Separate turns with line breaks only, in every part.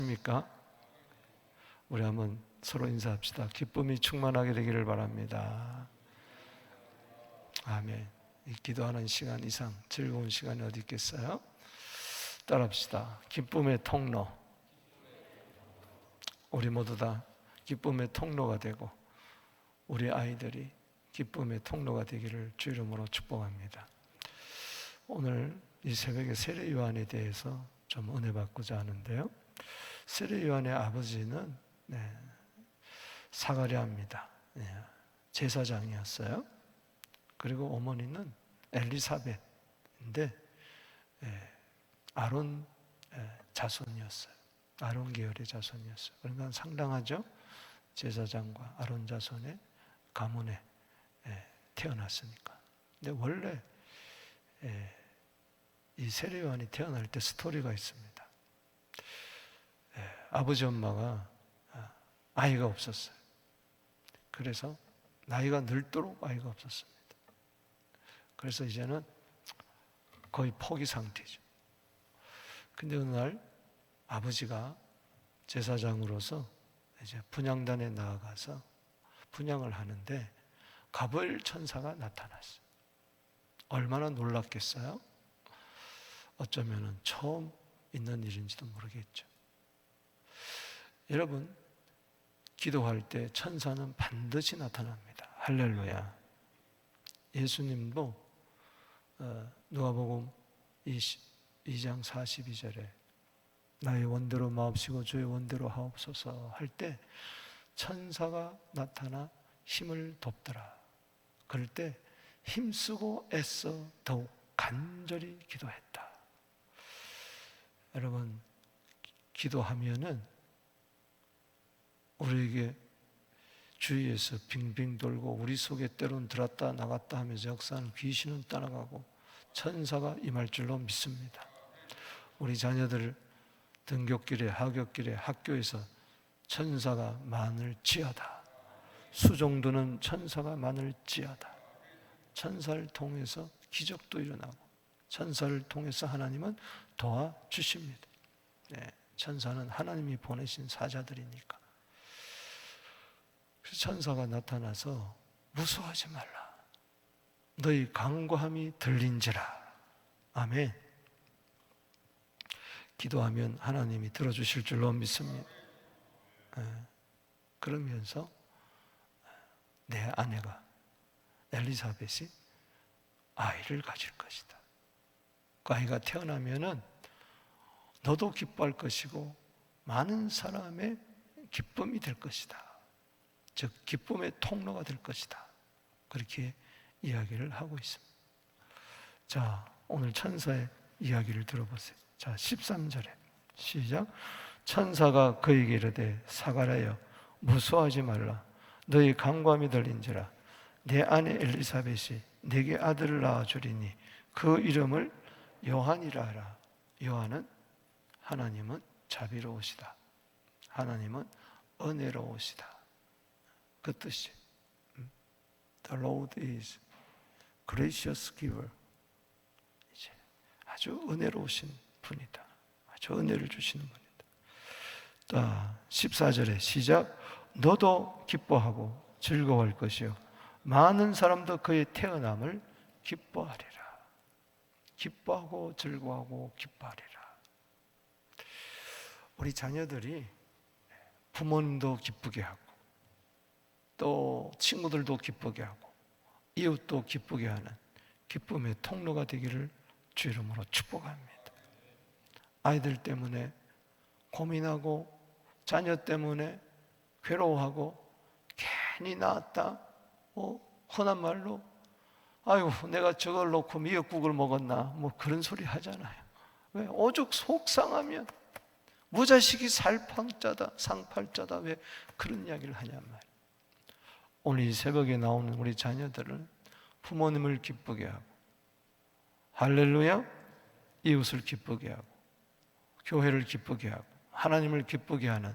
안녕하십니까? 우리 한번 서로 인사합시다. 기쁨이 충만하게 되기를 바랍니다. 아멘. 이 기도하는 시간 이상 즐거운 시간이 어디 있겠어요? 따라합시다. 기쁨의 통로. 우리 모두 다 기쁨의 통로가 되고 우리 아이들이 기쁨의 통로가 되기를 주 이름으로 축복합니다. 오늘 이 새벽에 세례 요한에 대해서 좀 은혜 받고자 하는데요. 세례 요한의 아버지는 사가랴입니다. 제사장이었어요. 그리고 어머니는 엘리사벳인데 아론 자손이었어요. 아론 계열의 자손이었어요. 그러니까 상당하죠. 제사장과 아론 자손의 가문에 태어났으니까. 근데 원래 이 세례 요한이 태어날 때 스토리가 있습니다. 아버지 엄마가 아이가 없었어요. 그래서 나이가 늙도록 아이가 없었습니다. 그래서 이제는 거의 포기 상태죠. 근데 어느 날 아버지가 제사장으로서 이제 분향단에 나아가서 분향을 하는데 가브리엘 천사가 나타났어요. 얼마나 놀랐겠어요? 어쩌면 처음 있는 일인지도 모르겠죠. 여러분, 기도할 때 천사는 반드시 나타납니다. 할렐루야. 예수님도 누가복음 2장 42절에 나의 원대로 마옵시고 주의 원대로 하옵소서 할 때 천사가 나타나 힘을 돕더라. 그럴 때 힘쓰고 애써 더욱 간절히 기도했다. 여러분, 기도하면은 우리에게 주위에서 빙빙 돌고 우리 속에 때론 들었다 나갔다 하면서 역사하는 귀신은 따라가고 천사가 임할 줄로 믿습니다. 우리 자녀들 등굣길에 하굣길에 학교에서 천사가 많을지어다. 수종도는 천사가 많을지어다. 천사를 통해서 기적도 일어나고 천사를 통해서 하나님은 도와주십니다. 천사는 하나님이 보내신 사자들이니까. 그래서 천사가 나타나서 무서워하지 말라. 너희 간구함이 들린지라. 아멘. 기도하면 하나님이 들어주실 줄로 믿습니다. 그러면서 내 아내가 엘리사벳이 아이를 가질 것이다. 그 아이가 태어나면은 너도 기뻐할 것이고 많은 사람의 기쁨이 될 것이다. 즉 기쁨의 통로가 될 것이다. 그렇게 이야기를 하고 있습니다. 자, 오늘 천사의 이야기를 들어보세요. 자, 13절에 시작. 천사가 그에게 이르되 사가랴여 무서워하지 말라. 너희 간구함이 들린지라. 내 아내 엘리사벳이 내게 아들을 낳아주리니 그 이름을 요한이라 하라. 요한은 하나님은 자비로우시다. 하나님은 은혜로우시다. 그 뜻이 The Lord is gracious giver. 이제 아주 은혜로우신 분이다. 아주 은혜를 주시는 분이다. 자, 14절에 시작. 너도 기뻐하고 즐거워할 것이요 많은 사람도 그의 태어남을 기뻐하리라. 기뻐하고 즐거워하고 기뻐하리라. 우리 자녀들이 부모님도 기쁘게 하고 또 친구들도 기쁘게 하고 이웃도 기쁘게 하는 기쁨의 통로가 되기를 주 이름으로 축복합니다. 아이들 때문에 고민하고 자녀 때문에 괴로워하고 괜히 낳았다 흔한 말로 아유 내가 저걸 놓고 미역국을 먹었나 뭐 그런 소리 하잖아요. 왜? 오죽 속상하면 무자식이 살팡자다 상팔자다 왜 그런 이야기를 하냔 말이에요. 오늘 이 새벽에 나오는 우리 자녀들은 부모님을 기쁘게 하고 할렐루야 이웃을 기쁘게 하고 교회를 기쁘게 하고 하나님을 기쁘게 하는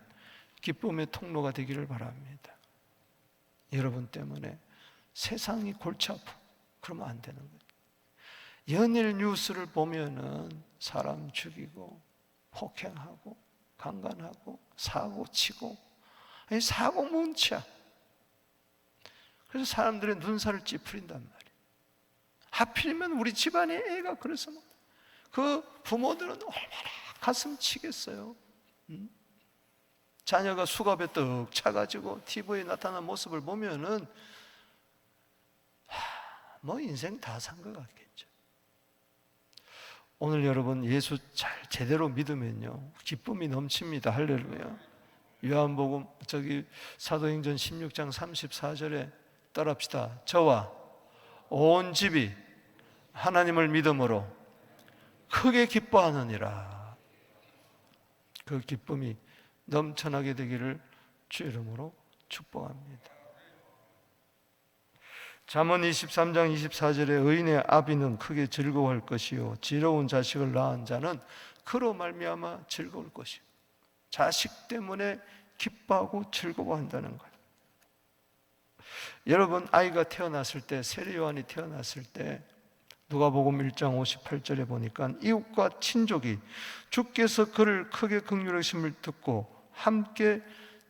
기쁨의 통로가 되기를 바랍니다. 여러분 때문에 세상이 골치 아프고 그러면 안 되는 거예요. 연일 뉴스를 보면은 사람 죽이고 폭행하고 강간하고 사고 치고, 아니 사고 문치야. 그래서 사람들의 눈살을 찌푸린단 말이에요. 하필이면 우리 집안에 애가 그래서 그 부모들은 얼마나 가슴 치겠어요. 자녀가 수갑에 떡 차가지고 TV에 나타난 모습을 보면은 뭐 인생 다 산 것 같겠죠. 오늘 여러분 예수 잘 제대로 믿으면요 기쁨이 넘칩니다. 할렐루야. 요한복음 사도행전 16장 34절에 따라합시다. 저와 온 집이 하나님을 믿음으로 크게 기뻐하느니라. 그 기쁨이 넘쳐나게 되기를 주 이름으로 축복합니다. 잠언 23장 24절에 의인의 아비는 크게 즐거워할 것이요 지혜로운 자식을 낳은 자는 그로 말미암아 즐거울 것이요. 자식 때문에 기뻐하고 즐거워한다는 거예요. 여러분 아이가 태어났을 때, 세례 요한이 태어났을 때 누가복음 1장 58절에 보니까 이웃과 친족이 주께서 그를 크게 긍휼하심을 듣고 함께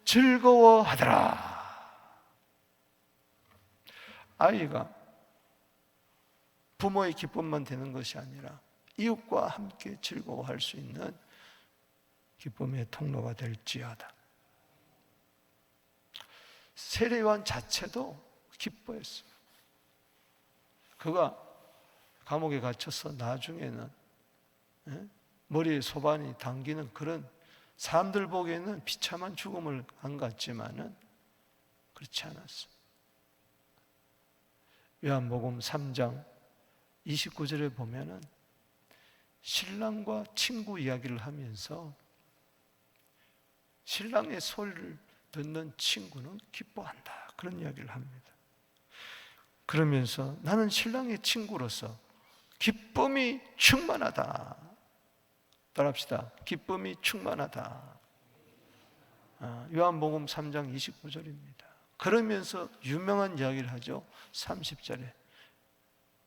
즐거워하더라. 아이가 부모의 기쁨만 되는 것이 아니라 이웃과 함께 즐거워할 수 있는 기쁨의 통로가 될지어다. 세례 요한 자체도 기뻐했어요. 그가 감옥에 갇혀서 나중에는 머리에 소반이 당기는 그런, 사람들 보기에는 비참한 죽음을 안 갔지만은 그렇지 않았어요. 요한복음 3장 29절에 보면은 신랑과 친구 이야기를 하면서 신랑의 소리를 듣는 친구는 기뻐한다, 그런 이야기를 합니다. 그러면서 나는 신랑의 친구로서 기쁨이 충만하다. 따라합시다. 기쁨이 충만하다. 요한복음 3장 29절입니다. 그러면서 유명한 이야기를 하죠. 30절에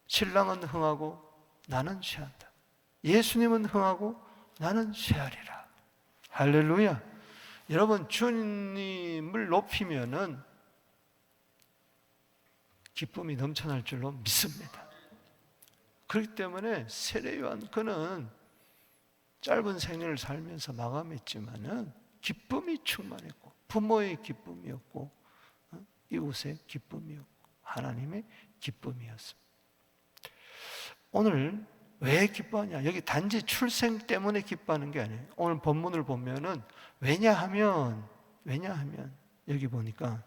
신랑은 흥하고 나는 취한다. 예수님은 흥하고 나는 취하리라. 할렐루야. 여러분 주님을 높이면은 기쁨이 넘쳐날 줄로 믿습니다. 그렇기 때문에 세례 요한 그는 짧은 생애를 살면서 마감했지만은 기쁨이 충만했고 부모의 기쁨이었고 이웃의 기쁨이었고 하나님의 기쁨이었습니다. 오늘 왜 기뻐하냐? 여기 단지 출생 때문에 기뻐하는 게 아니에요. 오늘 본문을 보면은 왜냐하면 여기 보니까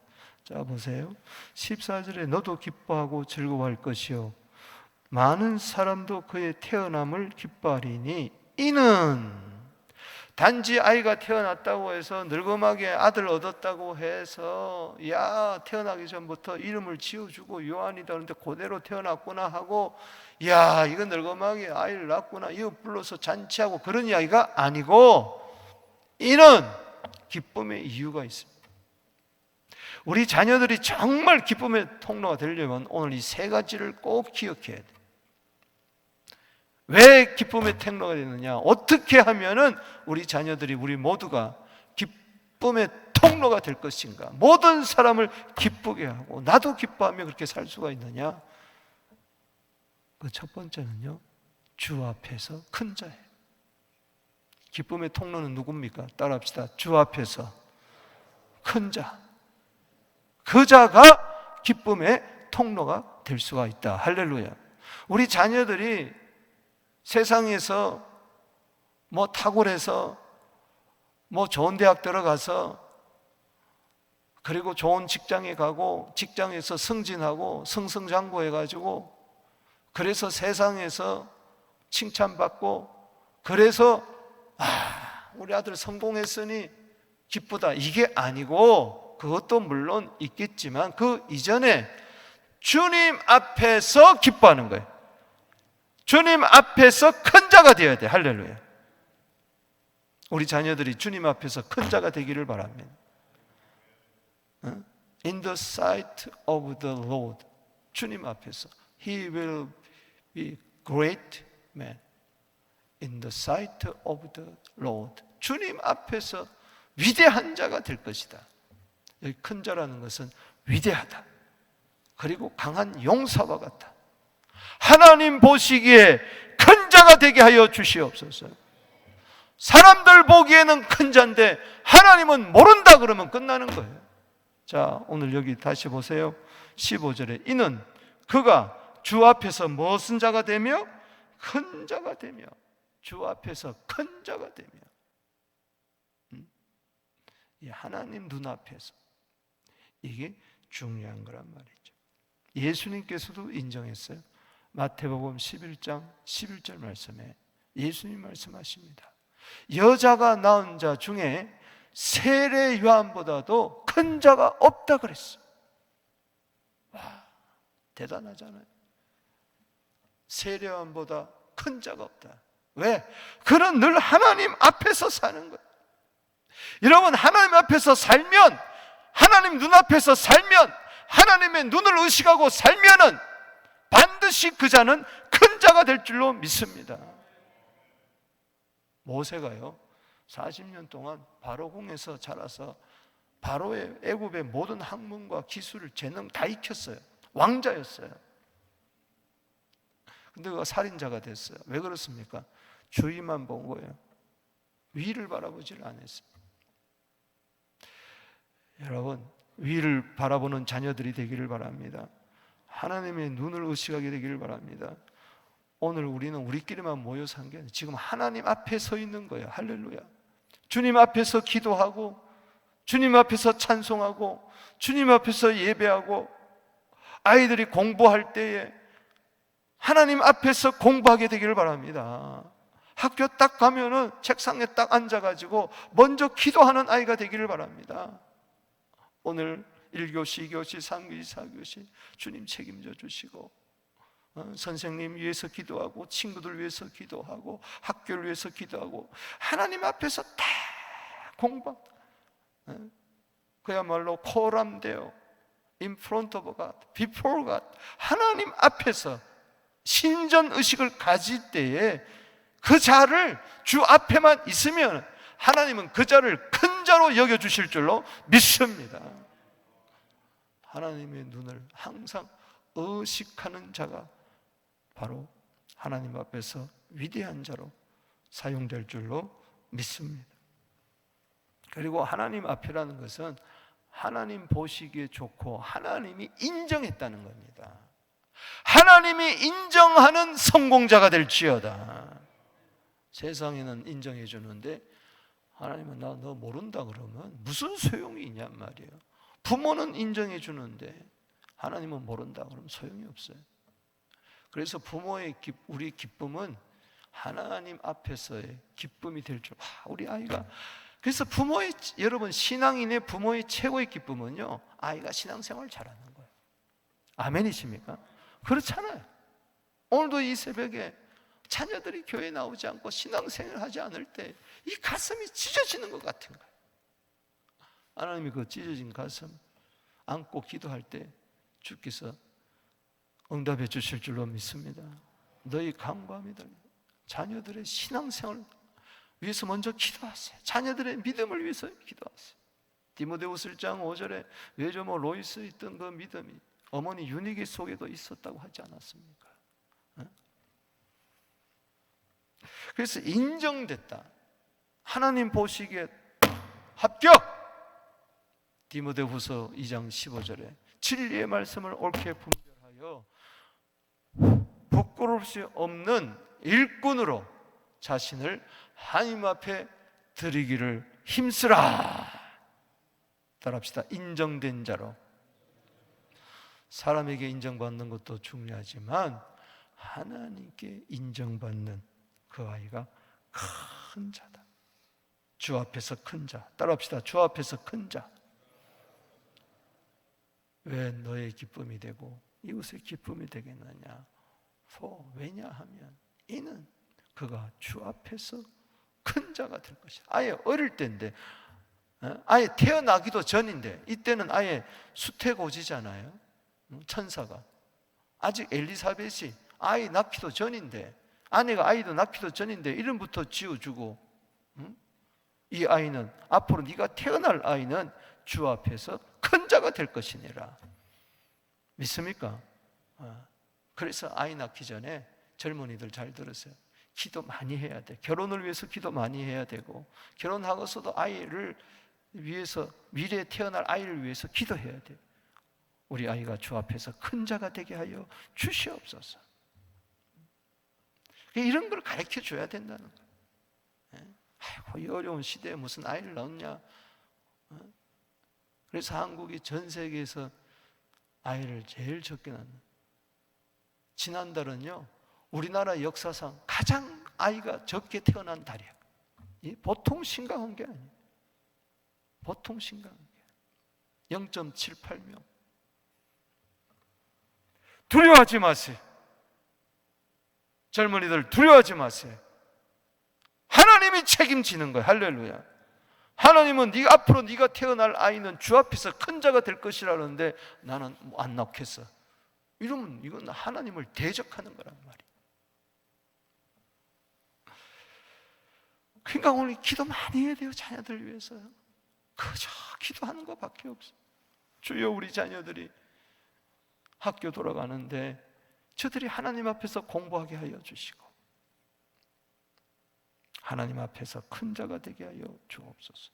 자 보세요. 14절에 너도 기뻐하고 즐거워할 것이요 많은 사람도 그의 태어남을 기뻐하리니 이는 단지 아이가 태어났다고 해서 늙음하게 아들 얻었다고 해서 야 태어나기 전부터 이름을 지어주고 요한이다 그런데 그대로 태어났구나 하고 야 이거 늙음하게 아이를 낳았구나 이웃 불러서 잔치하고 그런 이야기가 아니고 이는 기쁨의 이유가 있습니다. 우리 자녀들이 정말 기쁨의 통로가 되려면 오늘 이 세 가지를 꼭 기억해야 돼요. 왜 기쁨의 통로가 되느냐? 어떻게 하면은 우리 자녀들이 우리 모두가 기쁨의 통로가 될 것인가? 모든 사람을 기쁘게 하고 나도 기뻐하며 그렇게 살 수가 있느냐? 그 첫 번째는요, 주 앞에서 큰 자예요. 기쁨의 통로는 누굽니까? 따라합시다. 주 앞에서 큰 자. 그 자가 기쁨의 통로가 될 수가 있다. 할렐루야. 우리 자녀들이 세상에서 뭐 탁월해서 뭐 좋은 대학 들어가서 그리고 좋은 직장에 가고 직장에서 승진하고 승승장구해가지고 그래서 세상에서 칭찬받고 그래서 우리 아들 성공했으니 기쁘다 이게 아니고 그것도 물론 있겠지만 그 이전에 주님 앞에서 기뻐하는 거예요. 주님 앞에서 큰 자가 되어야 돼. 할렐루야. 우리 자녀들이 주님 앞에서 큰 자가 되기를 바랍니다. In the sight of the Lord. 주님 앞에서 He will be great man. In the sight of the Lord. 주님 앞에서 위대한 자가 될 것이다. 여기 큰 자라는 것은 위대하다, 그리고 강한 용사와 같다. 하나님 보시기에 큰 자가 되게 하여 주시옵소서. 사람들 보기에는 큰 자인데 하나님은 모른다 그러면 끝나는 거예요. 자, 오늘 여기 다시 보세요. 15절에 이는 그가 주 앞에서 무슨 자가 되며 큰 자가 되며, 주 앞에서 큰 자가 되며, 이 하나님 눈앞에서, 이게 중요한 거란 말이죠. 예수님께서도 인정했어요. 마태복음 11장 11절 말씀에 예수님 말씀하십니다. 여자가 낳은 자 중에 세례 요한보다도 큰 자가 없다 그랬어요. 와, 대단하잖아요. 세례 요한보다 큰 자가 없다. 왜? 그는 늘 하나님 앞에서 사는 거예요. 여러분, 하나님 앞에서 살면, 하나님 눈앞에서 살면, 하나님의 눈을 의식하고 살면은 반드시 그 자는 큰 자가 될 줄로 믿습니다. 모세가요 40년 동안 바로궁에서 자라서 바로의 애굽의 모든 학문과 기술을, 재능 다 익혔어요. 왕자였어요. 근데 그가 살인자가 됐어요. 왜 그렇습니까? 주위만 본 거예요. 위를 바라보지를 않았어요. 여러분, 위를 바라보는 자녀들이 되기를 바랍니다. 하나님의 눈을 의식하게 되기를 바랍니다. 오늘 우리는 우리끼리만 모여 산 게 아니라 지금 하나님 앞에 서 있는 거예요. 할렐루야. 주님 앞에서 기도하고, 주님 앞에서 찬송하고, 주님 앞에서 예배하고, 아이들이 공부할 때에 하나님 앞에서 공부하게 되기를 바랍니다. 학교 딱 가면은 책상에 딱 앉아가지고 먼저 기도하는 아이가 되기를 바랍니다. 오늘 1교시, 2교시, 3교시, 4교시 주님 책임져 주시고, 선생님 위해서 기도하고, 친구들 위해서 기도하고, 학교를 위해서 기도하고, 하나님 앞에서 다 공부, 그야말로 코람되어 in front of God, before God, 하나님 앞에서 신전의식을 가질 때에 그 자를 주 앞에만 있으면 하나님은 그 자를 큰 자로 여겨주실 줄로 믿습니다. 하나님의 눈을 항상 의식하는 자가 바로 하나님 앞에서 위대한 자로 사용될 줄로 믿습니다. 그리고 하나님 앞이라는 것은 하나님 보시기에 좋고 하나님이 인정했다는 겁니다. 하나님이 인정하는 성공자가 될지어다. 세상에는 인정해 주는데 하나님은 너 모른다 그러면 무슨 소용이 있냔 말이에요. 부모는 인정해 주는데 하나님은 모른다 그러면 소용이 없어요. 그래서 부모의 우리 기쁨은 하나님 앞에서의 기쁨이 될 줄. 우리 아이가, 그래서 부모의, 여러분, 신앙인의 부모의 최고의 기쁨은요, 아이가 신앙생활 잘하는 거예요. 아멘이십니까? 그렇잖아요. 오늘도 이 새벽에 자녀들이 교회에 나오지 않고 신앙생활 하지 않을 때 이 가슴이 찢어지는 것 같은 거예요. 하나님이 그 찢어진 가슴 안고 기도할 때 주께서 응답해 주실 줄로 믿습니다. 너희 간구함이다. 자녀들의 신앙생활 위해서 먼저 기도하세요. 자녀들의 믿음을 위해서 기도하세요. 디모데후서 1장 5절에 외조모 로이스에 있던 그 믿음이 어머니 유니기 속에도 있었다고 하지 않았습니까? 그래서 인정됐다. 하나님 보시기에 합격! 디모데후서 2장 15절에 진리의 말씀을 옳게 분별하여 부끄러울 수 없는 일꾼으로 자신을 하나님 앞에 드리기를 힘쓰라. 따라합시다. 인정된 자로. 사람에게 인정받는 것도 중요하지만 하나님께 인정받는 그 아이가 큰 자다. 주 앞에서 큰 자. 따라합시다. 주 앞에서 큰 자. 왜 너의 기쁨이 되고 이웃의 기쁨이 되겠느냐? 왜냐하면 이는 그가 주 앞에서 큰 자가 될 것이다. 아예 어릴 때인데, 아예 태어나기도 전인데, 이때는 아예 수태고지잖아요. 천사가 아직 엘리사벳이 아이 낳기도 전인데, 아내가 아이도 낳기도 전인데 이름부터 지어주고, 이 아이는, 앞으로 네가 태어날 아이는 주 앞에서 큰 자가 될 것이니라. 믿습니까? 그래서 아이 낳기 전에 젊은이들 잘 들으세요. 기도 많이 해야 돼. 결혼을 위해서 기도 많이 해야 되고, 결혼하고서도 아이를 위해서, 미래에 태어날 아이를 위해서 기도해야 돼. 우리 아이가 주 앞에서 큰 자가 되게 하여 주시옵소서. 이런 걸 가르쳐 줘야 된다는 거예요. 아이고, 이 어려운 시대에 무슨 아이를 낳냐. 그래서 한국이 전 세계에서 아이를 제일 적게 낳는, 지난달은요 우리나라 역사상 가장 아이가 적게 태어난 달이야. 보통 심각한 게 아니에요. 보통 심각한 게 0.78명. 두려워하지 마세요. 젊은이들 두려워하지 마세요. 하나님이 책임지는 거예요. 할렐루야. 하나님은 앞으로 네가 태어날 아이는 주 앞에서 큰 자가 될 것이라는데 나는 안 낳겠어. 이러면 이건 하나님을 대적하는 거란 말이에요. 그러니까 오늘 기도 많이 해야 돼요. 자녀들 위해서. 그저 기도하는 것밖에 없어요. 주여, 우리 자녀들이 학교 돌아가는데 저들이 하나님 앞에서 공부하게 하여 주시고, 하나님 앞에서 큰 자가 되게 하여 주옵소서.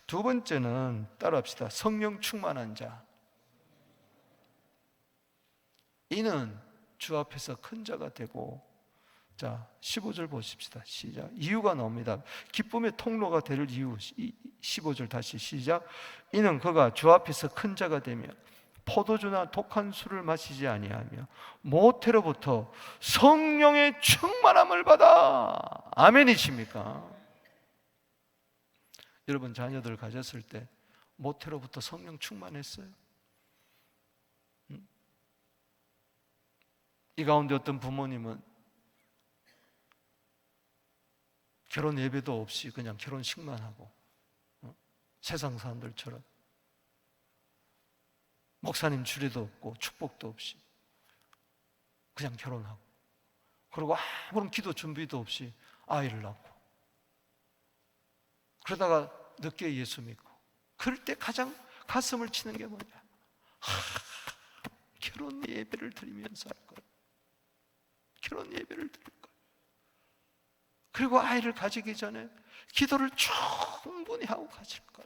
두 번째는 따라합시다. 성령 충만한 자. 이는 주 앞에서 큰 자가 되고, 자 15절 보십시다. 시작. 이유가 나옵니다. 기쁨의 통로가 될 이유. 15절 다시 시작. 이는 그가 주 앞에서 큰 자가 되며 포도주나 독한 술을 마시지 아니하며 모태로부터 성령의 충만함을 받아. 아멘이십니까? 여러분, 자녀들 가졌을 때 모태로부터 성령 충만했어요? 이 가운데 어떤 부모님은 결혼 예배도 없이 그냥 결혼식만 하고, 세상 사람들처럼 목사님 주례도 없고 축복도 없이 그냥 결혼하고, 그리고 아무런 기도 준비도 없이 아이를 낳고, 그러다가 늦게 예수 믿고, 그럴 때 가장 가슴을 치는 게 뭐냐? 결혼 예배를 드리면서 할 걸. 결혼 예배를 드릴 걸. 그리고 아이를 가지기 전에 기도를 충분히 하고 가질 걸.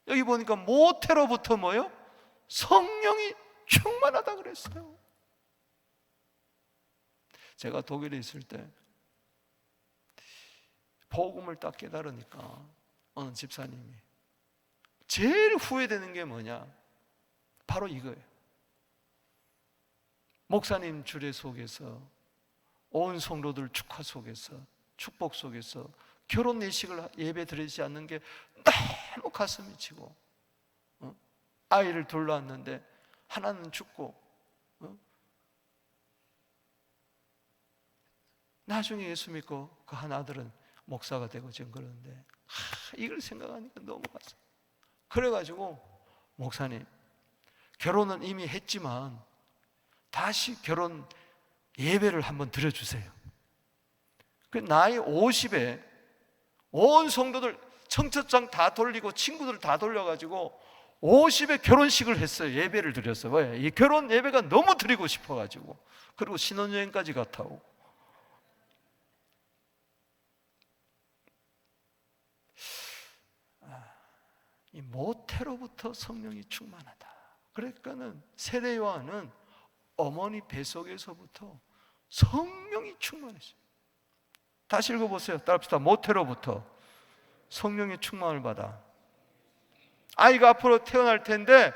여기 보니까 모태로부터 뭐요? 성령이 충만하다 그랬어요. 제가 독일에 있을 때 복음을 딱 깨달으니까 어느 집사님이 제일 후회되는 게 뭐냐? 바로 이거예요. 목사님 주례 속에서, 온 성도들 축하 속에서, 축복 속에서 결혼 예식을 예배 드리지 않는 게 너무 가슴이 치고, 아이를 둘러왔는데 하나는 죽고, 나중에 예수 믿고 그 한 아들은 목사가 되고 지금 그러는데, 이걸 생각하니까 너무 가슴. 그래가지고 목사님, 결혼은 이미 했지만 다시 결혼 예배를 한번 드려주세요. 그 나이 50에 온 성도들 청첩장 다 돌리고 친구들 다 돌려가지고 50에 결혼식을 했어요. 예배를 드렸어요. 왜? 이 결혼 예배가 너무 드리고 싶어가지고. 그리고 신혼여행까지 갔다 오고. 이 모태로부터 성령이 충만하다. 그러니까는 세례 요한은 어머니 뱃속에서부터 성령이 충만했어요. 다시 읽어보세요. 따라합시다. 모태로부터 성령의 충만을 받아. 아이가 앞으로 태어날 텐데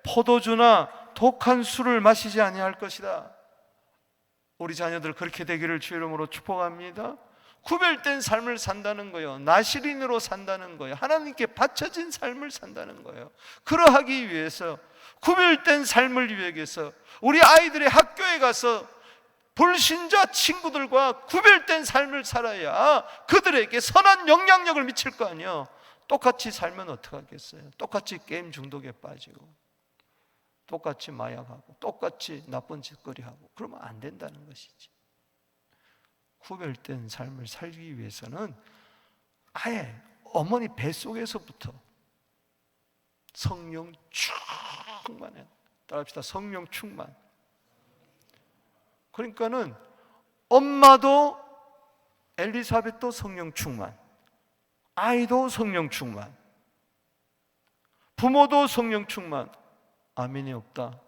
포도주나 독한 술을 마시지 아니할 것이다. 우리 자녀들 그렇게 되기를 주 이름으로 축복합니다. 구별된 삶을 산다는 거예요. 나시린으로 산다는 거예요. 하나님께 바쳐진 삶을 산다는 거예요. 그러하기 위해서, 구별된 삶을 위해서 우리 아이들의 학교에 가서 불신자 친구들과 구별된 삶을 살아야 그들에게 선한 영향력을 미칠 거 아니에요. 똑같이 살면 어떡하겠어요? 똑같이 게임 중독에 빠지고, 똑같이 마약하고, 똑같이 나쁜 짓거리하고, 그러면 안 된다는 것이지. 구별된 삶을 살기 위해서는 아예 어머니 뱃속에서부터 성령 충만해. 따라합시다. 성령 충만. 그러니까는 엄마도 엘리사벳도 성령 충만, 아이도 성령 충만, 부모도 성령 충만. 아멘이 없다.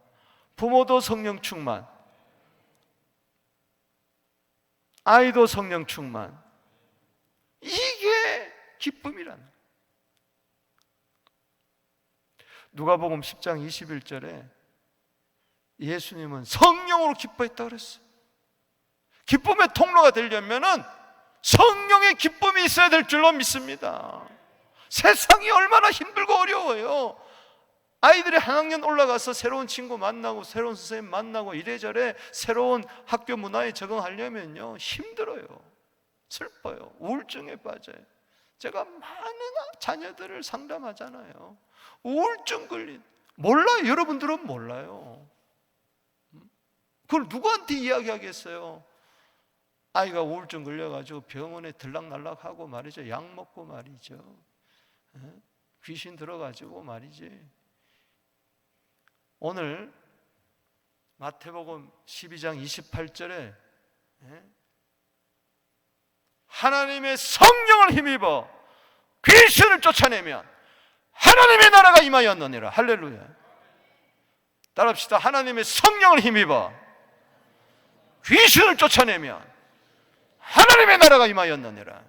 부모도 성령 충만, 아이도 성령 충만. 이게 기쁨이라는 거예요. 누가복음 10장 21절에 예수님은 성령으로 기뻐했다고 그랬어요. 기쁨의 통로가 되려면은 성령의 기쁨이 있어야 될 줄로 믿습니다. 세상이 얼마나 힘들고 어려워요. 아이들이 한 학년 올라가서 새로운 친구 만나고 새로운 선생님 만나고 이래저래 새로운 학교 문화에 적응하려면요 힘들어요. 슬퍼요. 우울증에 빠져요. 제가 많은 자녀들을 상담하잖아요. 우울증 걸린, 몰라요. 여러분들은 몰라요. 그걸 누구한테 이야기하겠어요? 아이가 우울증 걸려가지고 병원에 들락날락하고 말이죠. 약 먹고 말이죠. 귀신 들어가지고 말이지. 오늘 마태복음 12장 28절에 하나님의 성령을 힘입어 귀신을 쫓아내면 하나님의 나라가 임하였느니라. 할렐루야. 따라합시다. 하나님의 성령을 힘입어 귀신을 쫓아내면 하나님의 나라가 임하였느니라.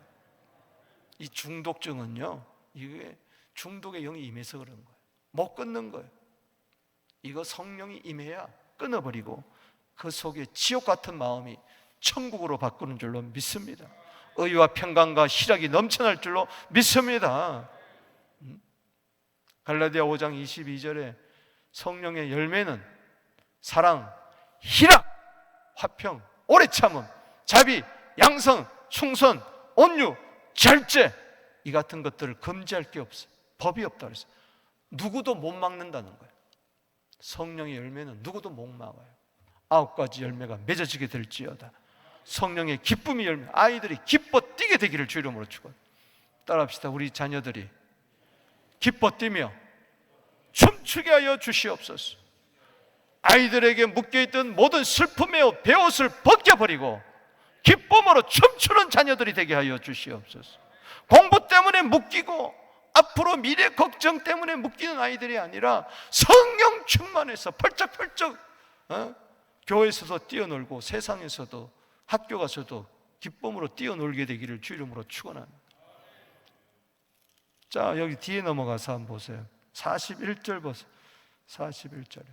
이 중독증은요, 이게 중독의 영이 임해서 그런 거예요. 못 끊는 거예요. 이거 성령이 임해야 끊어버리고 그 속에 지옥 같은 마음이 천국으로 바꾸는 줄로 믿습니다. 의와 평강과 희락이 넘쳐날 줄로 믿습니다. 갈라디아 5장 22절에 성령의 열매는 사랑, 희락, 화평, 오래 참음, 자비, 양성, 충성, 온유, 절제, 이 같은 것들을 금지할 게 없어요. 법이 없다 그랬어요. 누구도 못 막는다는 거예요. 성령의 열매는 누구도 못 막아요. 9가지 열매가 맺어지게 될지어다. 성령의 기쁨의 열매, 아이들이 기뻐 뛰게 되기를 주 이름으로 축원합니다. 따라합시다. 우리 자녀들이 기뻐 뛰며 춤추게 하여 주시옵소서. 아이들에게 묶여있던 모든 슬픔의 베옷을 벗겨버리고 기쁨으로 춤추는 자녀들이 되게 하여 주시옵소서. 공부 때문에 묶이고 앞으로 미래 걱정 때문에 묶이는 아이들이 아니라 성령 충만해서 펄쩍펄쩍 교회에서도 뛰어놀고 세상에서도 학교 가서도 기쁨으로 뛰어놀게 되기를 주 이름으로 축원합니다. 자, 여기 뒤에 넘어가서 한번 보세요. 41절 보세요. 41절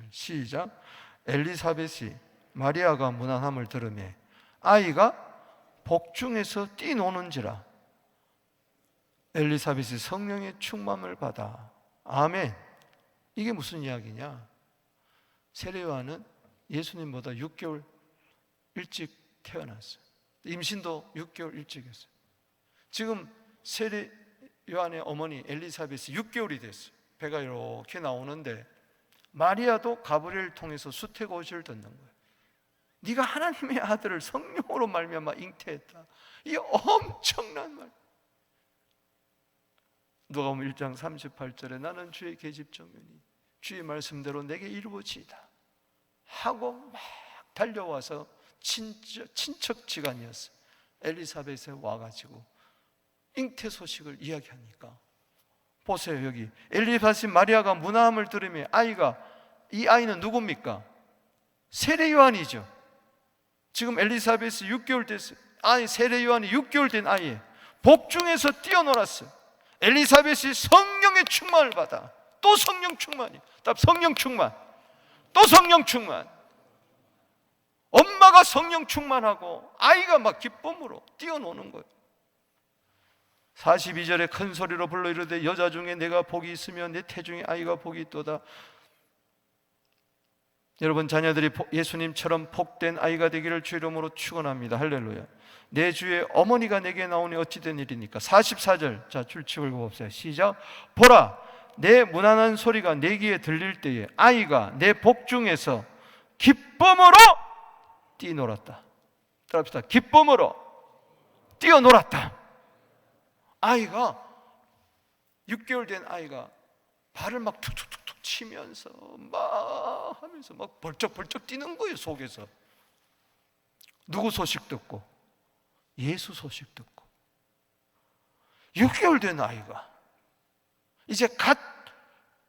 시작. 엘리사벳이 마리아가 문안함을 들으며 아이가 복중에서 뛰노는지라. 엘리사벳이 성령의 충만을 받아. 아멘. 이게 무슨 이야기냐? 세례요한은 예수님보다 6개월 일찍 태어났어요. 임신도 6개월 일찍 했어요. 지금 세례요한의 어머니 엘리사벳이 6개월이 됐어요. 배가 이렇게 나오는데 마리아도 가브리엘을 통해서 수태고시를 듣는 거예요. 네가 하나님의 아들을 성령으로 말미암아 잉태했다. 이 엄청난 말. 누가복음 1장 38절에 나는 주의 계집종이니 주의 말씀대로 내게 이루어지이다 하고 막 달려와서 친척지간이었어요. 엘리사벳에 와가지고 잉태 소식을 이야기하니까 보세요. 여기 엘리사벳 마리아가 문안함을 들으며 이 아이는 누굽니까? 세례요한이죠. 지금 엘리사벳이 6개월 됐어요. 세례요한이 6개월 된 아이예요. 복중에서 뛰어놀았어요. 엘리사벳이 성령의 충만을 받아. 또 성령 충만이. 성령 충만. 또 성령 충만. 엄마가 성령 충만하고 아이가 막 기쁨으로 뛰어노는 거예요. 42절에 큰 소리로 불러 이르되 여자 중에 내가 복이 있으며 내 태중에 아이가 복이 있도다. 여러분 자녀들이 예수님처럼 복된 아이가 되기를 주 이름으로 축원합니다. 할렐루야. 내 주의 어머니가 내게 나오니 어찌된 일이니까. 44절 자 줄치고 읽어봅시다. 시작. 보라 내 무난한 소리가 내 귀에 들릴 때에 아이가 내 복중에서 기쁨으로 뛰놀았다. 따라합시다. 기쁨으로 뛰어놀았다. 아이가 6개월 된 아이가 발을 막 툭툭툭툭 치면서 막 하면서 막 벌쩍벌쩍 뛰는 거예요. 속에서 누구 소식 듣고? 예수 소식 듣고. 6개월 된 아이가 이제 갓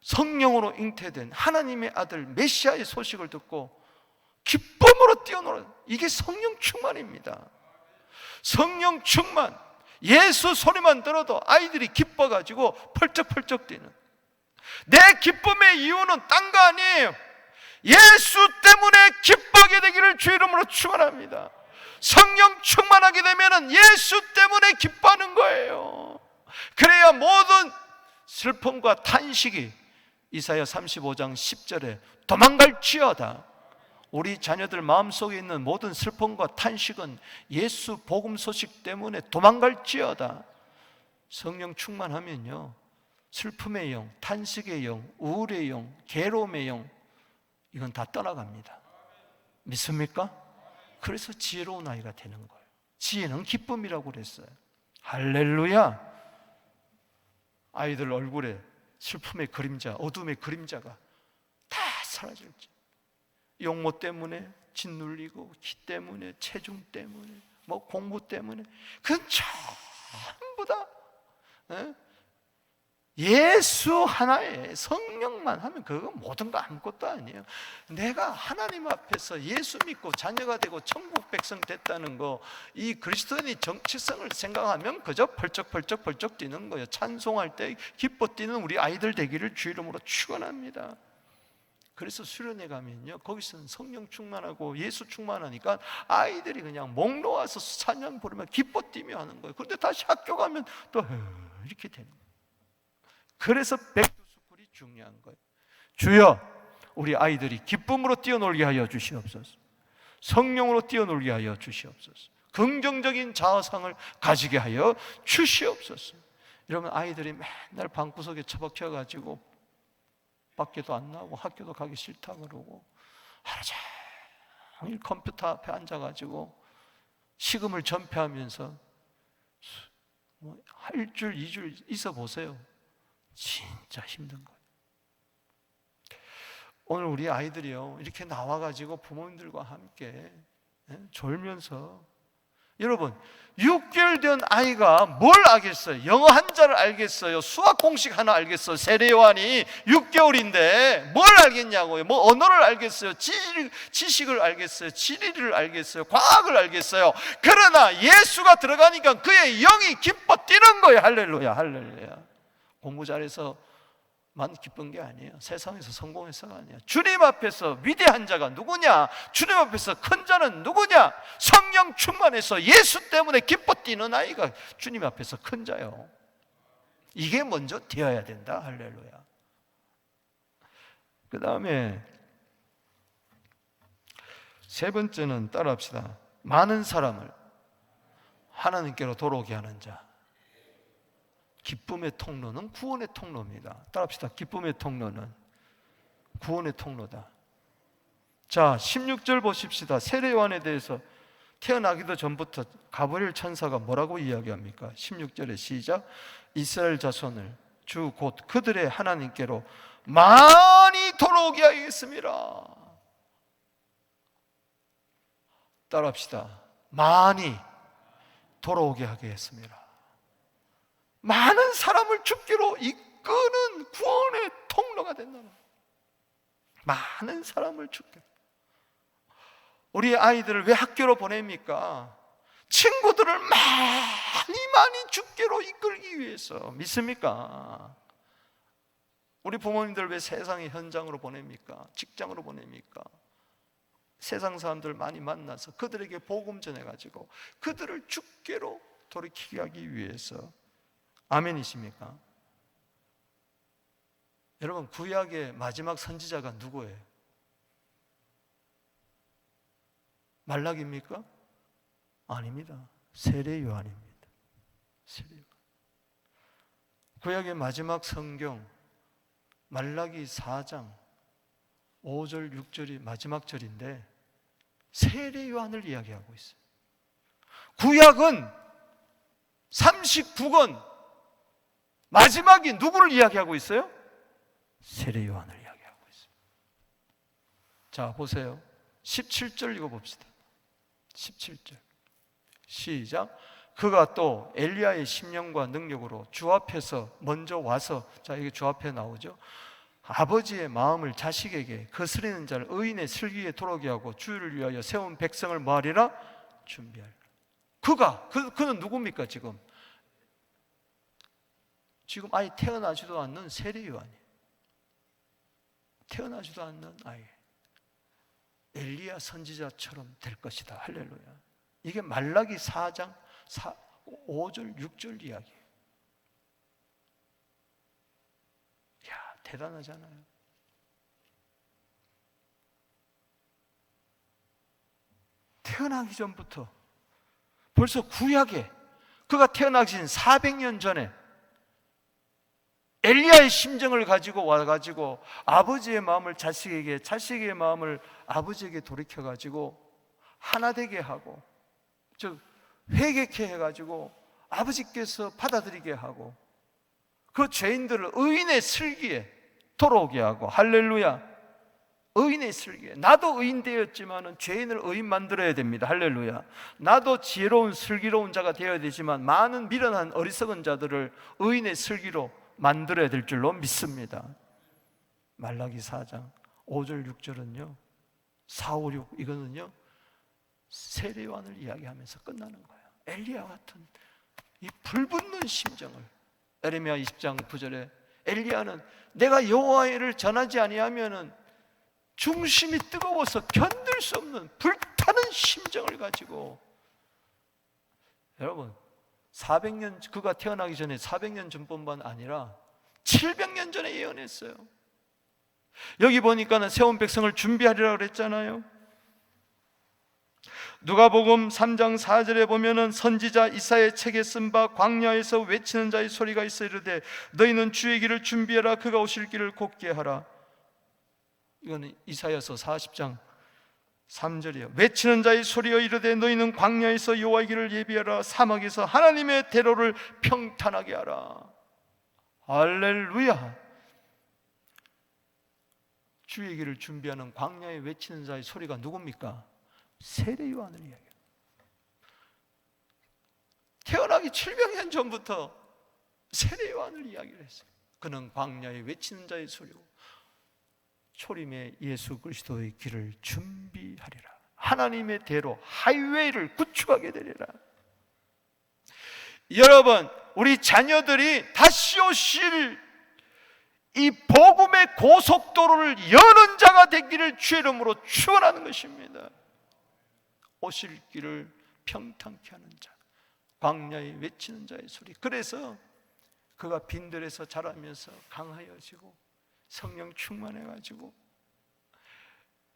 성령으로 잉태된 하나님의 아들 메시아의 소식을 듣고 기쁨으로 뛰어놀아. 이게 성령 충만입니다. 성령 충만. 예수 소리만 들어도 아이들이 기뻐가지고 펄쩍펄쩍 뛰는. 내 기쁨의 이유는 딴 거 아니에요. 예수 때문에 기뻐하게 되기를 주 이름으로 축원합니다. 성령 충만하게 되면 예수 때문에 기뻐하는 거예요. 그래야 모든 슬픔과 탄식이 이사야 35장 10절에 도망갈지어다. 우리 자녀들 마음속에 있는 모든 슬픔과 탄식은 예수 복음 소식 때문에 도망갈지어다. 성령 충만하면요, 슬픔의 영, 탄식의 영, 우울의 영, 괴로움의 영, 이건 다 떠나갑니다. 믿습니까? 그래서 지혜로운 아이가 되는 거예요. 지혜는 기쁨이라고 그랬어요. 할렐루야. 아이들 얼굴에 슬픔의 그림자, 어둠의 그림자가 다 사라질지. 용모 때문에 짓눌리고, 기 때문에, 체중 때문에, 뭐 공부 때문에, 그건 전부 다 예수 하나에 성령만 하면 그건 모든 거 아무것도 아니에요. 내가 하나님 앞에서 예수 믿고 자녀가 되고 천국 백성 됐다는 거, 이 그리스도인의 정체성을 생각하면 그저 벌쩍벌쩍 뛰는 거예요. 찬송할 때 기뻐 뛰는 우리 아이들 되기를 주 이름으로 축원합니다. 그래서 수련회 가면요, 거기서는 성령 충만하고 예수 충만하니까 아이들이 그냥 목 놓아서 찬양 부르면 기뻐 뛰며 하는 거예요. 그런데 다시 학교 가면 또 이렇게 되는 거예요. 그래서 백두스쿨이 중요한 거예요. 주여, 우리 아이들이 기쁨으로 뛰어놀게 하여 주시옵소서. 성령으로 뛰어놀게 하여 주시옵소서. 긍정적인 자아상을 가지게 하여 주시옵소서. 이러면 아이들이 맨날 방구석에 처박혀가지고 밖에도 안 나오고 학교도 가기 싫다 그러고 하루 종일 컴퓨터 앞에 앉아가지고 식음을 전폐하면서 뭐 일주일, 2주일 있어 보세요. 진짜 힘든 거예요. 오늘 우리 아이들이요, 이렇게 나와가지고 부모님들과 함께 졸면서, 여러분 6개월 된 아이가 뭘 알겠어요? 영어 한자를 알겠어요? 수학 공식 하나 알겠어요? 세례요한이 6개월인데 뭘 알겠냐고요? 뭐 언어를 알겠어요? 지식을 알겠어요? 지리를 알겠어요? 과학을 알겠어요? 그러나 예수가 들어가니까 그의 영이 기뻐 뛰는 거예요. 할렐루야, 할렐루야. 공부 잘해서 만 기쁜 게 아니에요. 세상에서 성공해서가 아니에요. 주님 앞에서 위대한 자가 누구냐? 주님 앞에서 큰 자는 누구냐? 성령 충만해서 예수 때문에 기뻐 뛰는 아이가 주님 앞에서 큰 자요. 이게 먼저 되어야 된다. 할렐루야. 그 다음에 세 번째는 따라합시다. 많은 사람을 하나님께로 돌아오게 하는 자. 기쁨의 통로는 구원의 통로입니다. 따라합시다. 기쁨의 통로는 구원의 통로다. 자, 16절 보십시다. 세례요한에 대해서 태어나기도 전부터 가브리엘 천사가 뭐라고 이야기합니까? 16절에 시작. 이스라엘 자손을 주 곧 그들의 하나님께로 많이 돌아오게 하겠습니다. 따라합시다. 많이 돌아오게 하겠습니다. 많은 사람을 죽기로 이끄는 구원의 통로가 된다는 거예요. 많은 사람을 죽기로. 우리 아이들을 왜 학교로 보냅니까? 친구들을 많이 죽기로 이끌기 위해서. 믿습니까? 우리 부모님들 왜 세상의 현장으로 보냅니까? 직장으로 보냅니까? 세상 사람들 많이 만나서 그들에게 복음 전해가지고 그들을 죽게로 돌이키게 하기 위해서. 아멘이십니까? 여러분, 구약의 마지막 선지자가 누구예요? 말라기입니까? 아닙니다. 세례요한입니다. 세례요한. 구약의 마지막 성경 말라기 4장 5절 6절이 마지막 절인데 세례요한을 이야기하고 있어요. 구약은 39권 마지막이 누구를 이야기하고 있어요? 세례 요한을 이야기하고 있어요. 자, 보세요. 17절 읽어봅시다. 17절 시작. 그가 또 엘리야의 심령과 능력으로 주 앞에서 먼저 와서, 자, 이게 주 앞에 나오죠. 아버지의 마음을 자식에게 거스리는 자를 의인의 슬기에 도록게 하고 주를 위하여 세운 백성을 뭐하리라? 준비하리라. 그는 누굽니까? 지금 아예 태어나지도 않는 세례 요한이에요. 태어나지도 않는 아이. 엘리야 선지자처럼 될 것이다. 할렐루야. 이게 말라기 4장 5절 6절 이야기예요. 이야, 대단하잖아요. 태어나기 전부터 벌써 구약에 그가 태어나기 전 400년 전에 엘리야의 심정을 가지고 와가지고 아버지의 마음을 자식에게, 자식의 마음을 아버지에게 돌이켜가지고 하나 되게 하고, 즉 회개케 해가지고 아버지께서 받아들이게 하고, 그 죄인들을 의인의 슬기에 돌아오게 하고, 할렐루야. 의인의 슬기에. 나도 의인 되었지만 죄인을 의인 만들어야 됩니다. 할렐루야. 나도 지혜로운 슬기로운 자가 되어야 되지만 많은 미련한 어리석은 자들을 의인의 슬기로 만들어야 될 줄로 믿습니다. 말라기 4장 5절 6절은요 4, 5, 6 이거는요 세례 요한을 이야기하면서 끝나는 거예요. 엘리야 같은 이 불붙는 심정을, 에레미야 20장 9절에 엘리야는 내가 여호와를 전하지 아니하면은 중심이 뜨거워서 견딜 수 없는 불타는 심정을 가지고, 여러분 400년, 그가 태어나기 전에 400년 전뿐만 아니라 700년 전에 예언했어요. 여기 보니까는 세운 백성을 준비하리라 그랬잖아요. 누가복음 3장 4절에 보면은 선지자 이사야의 책에 쓴 바 광야에서 외치는 자의 소리가 있어 이르되 너희는 주의 길을 준비하라. 그가 오실 길을 곧게 하라. 이거는 이사야서 40장 3절이에요. 외치는 자의 소리여 이르되 너희는 광야에서 여호와의 길을 예비하라. 사막에서 하나님의 대로를 평탄하게 하라. 할렐루야. 주의 길을 준비하는 광야에 외치는 자의 소리가 누굽니까? 세례 요한을 이야기해요. 태어나기 700년 전부터 세례 요한을 이야기를 했어요. 그는 광야에 외치는 자의 소리고 초림의 예수 그리스도의 길을 준비하리라. 하나님의 대로 하이웨이를 구축하게 되리라. 여러분, 우리 자녀들이 다시 오실 이 복음의 고속도로를 여는 자가 되기를 주의 이름으로 축원하는 것입니다. 오실 길을 평탄케 하는 자, 광야에 외치는 자의 소리. 그래서 그가 빈들에서 자라면서 강하여지고 성령 충만해가지고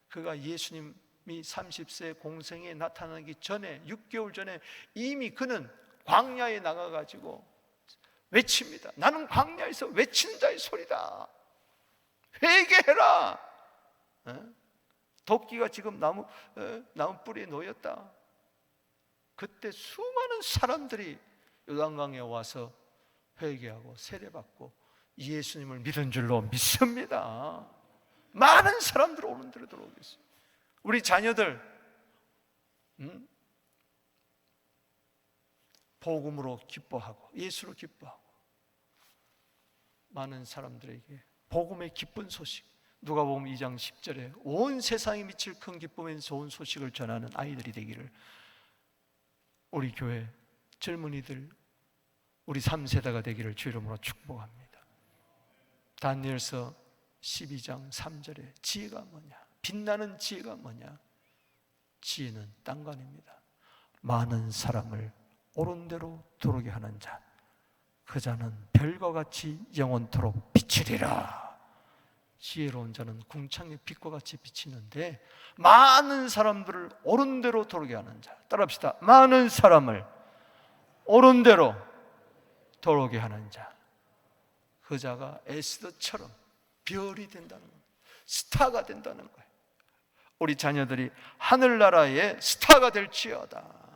그가 예수님이 30세 공생에 나타나기 전에 6개월 전에 이미 그는 광야에 나가가지고 외칩니다. 나는 광야에서 외치는 자의 소리다. 회개해라. 도끼가 지금 나무 뿌리에 놓였다. 그때 수많은 사람들이 요단강에 와서 회개하고 세례받고 예수님을 믿은 줄로 믿습니다. 많은 사람들 오는 데로 들어오겠어요. 우리 자녀들 복음으로 기뻐하고 예수로 기뻐하고 많은 사람들에게 복음의 기쁜 소식, 누가복음 2장 10절에 온 세상에 미칠 큰 기쁨의 좋은 소식을 전하는 아이들이 되기를 우리 교회 젊은이들, 우리 3세대가 되기를 주 이름으로 축복합니다. 다니엘서 12장 3절에 지혜가 뭐냐? 빛나는 지혜가 뭐냐? 지혜는 땅간입니다. 많은 사람을 옳은 대로 도르게 하는 자, 그 자는 별과 같이 영원토록 비치리라. 지혜로운 자는 궁창의 빛과 같이 비치는데 많은 사람들을 옳은 대로 도르게 하는 자, 따라합시다. 많은 사람을 옳은 대로 도르게 하는 자, 그 자가 에스더처럼 별이 된다는 거예요. 스타가 된다는 거예요. 우리 자녀들이 하늘나라의 스타가 될지어다.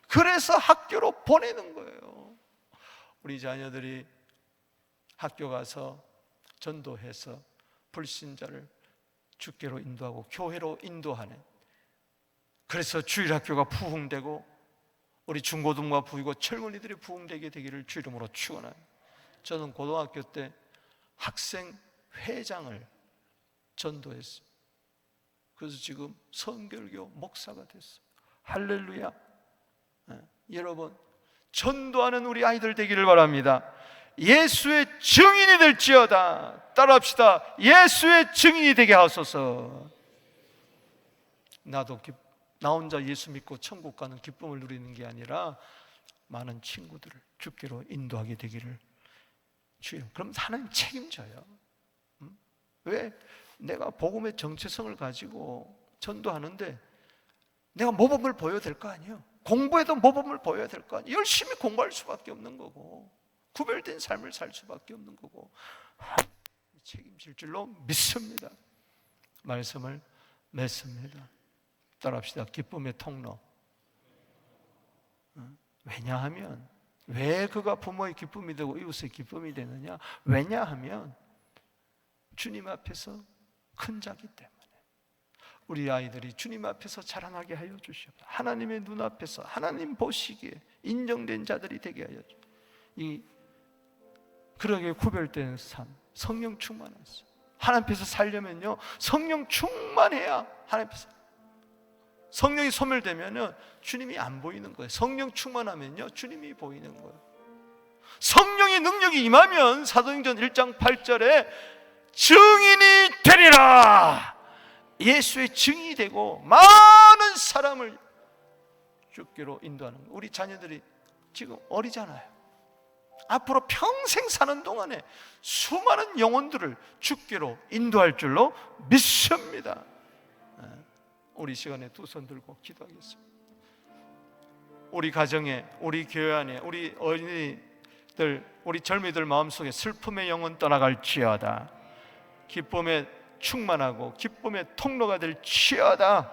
그래서 학교로 보내는 거예요. 우리 자녀들이 학교 가서 전도해서 불신자를 주께로 인도하고 교회로 인도하는, 그래서 주일학교가 부흥되고 우리 중고등부가 부이고 젊은이들이 부흥되게 되기를 주 이름으로 축원합니다. 저는 고등학교 때 학생 회장을 전도했어요. 그래서 지금 성결교 목사가 됐어요. 할렐루야. 여러분, 전도하는 우리 아이들 되기를 바랍니다. 예수의 증인이 될지어다. 따라합시다. 예수의 증인이 되게 하소서. 나 혼자 예수 믿고 천국 가는 기쁨을 누리는 게 아니라 많은 친구들을 주께로 인도하게 되기를 주님. 그럼 하나님 책임져요. 왜? 내가 복음의 정체성을 가지고 전도하는데 내가 모범을 보여야 될 거 아니에요. 공부에도 모범을 보여야 될 거 아니에요. 열심히 공부할 수밖에 없는 거고, 구별된 삶을 살 수밖에 없는 거고, 책임질 줄로 믿습니다. 말씀을 맺습니다. 따라합시다. 기쁨의 통로. 왜냐하면, 왜 그가 부모의 기쁨이 되고 이웃의 기쁨이 되느냐? 왜냐하면 주님 앞에서 큰 자기 때문에. 우리 아이들이 주님 앞에서 자라나게 하여 주시옵소서. 하나님의 눈앞에서 하나님 보시기에 인정된 자들이 되게 하여 주시옵소서. 이 그러게 구별된 삶, 성령 충만한 삶. 하나님 앞에서 살려면요, 성령 충만해야 하나님 앞에서. 성령이 소멸되면은 주님이 안 보이는 거예요. 성령 충만하면요, 주님이 보이는 거예요. 성령의 능력이 임하면 사도행전 1장 8절에 증인이 되리라. 예수의 증인이 되고 많은 사람을 주께로 인도하는 거예요. 우리 자녀들이 지금 어리잖아요. 앞으로 평생 사는 동안에 수많은 영혼들을 주께로 인도할 줄로 믿습니다. 우리 시간에 두 손 들고 기도하겠습니다. 우리 가정에, 우리 교회 안에, 우리 어린이들, 우리 젊이들 마음속에 슬픔의 영혼 떠나갈지어다. 기쁨에 충만하고 기쁨의 통로가 될지어다.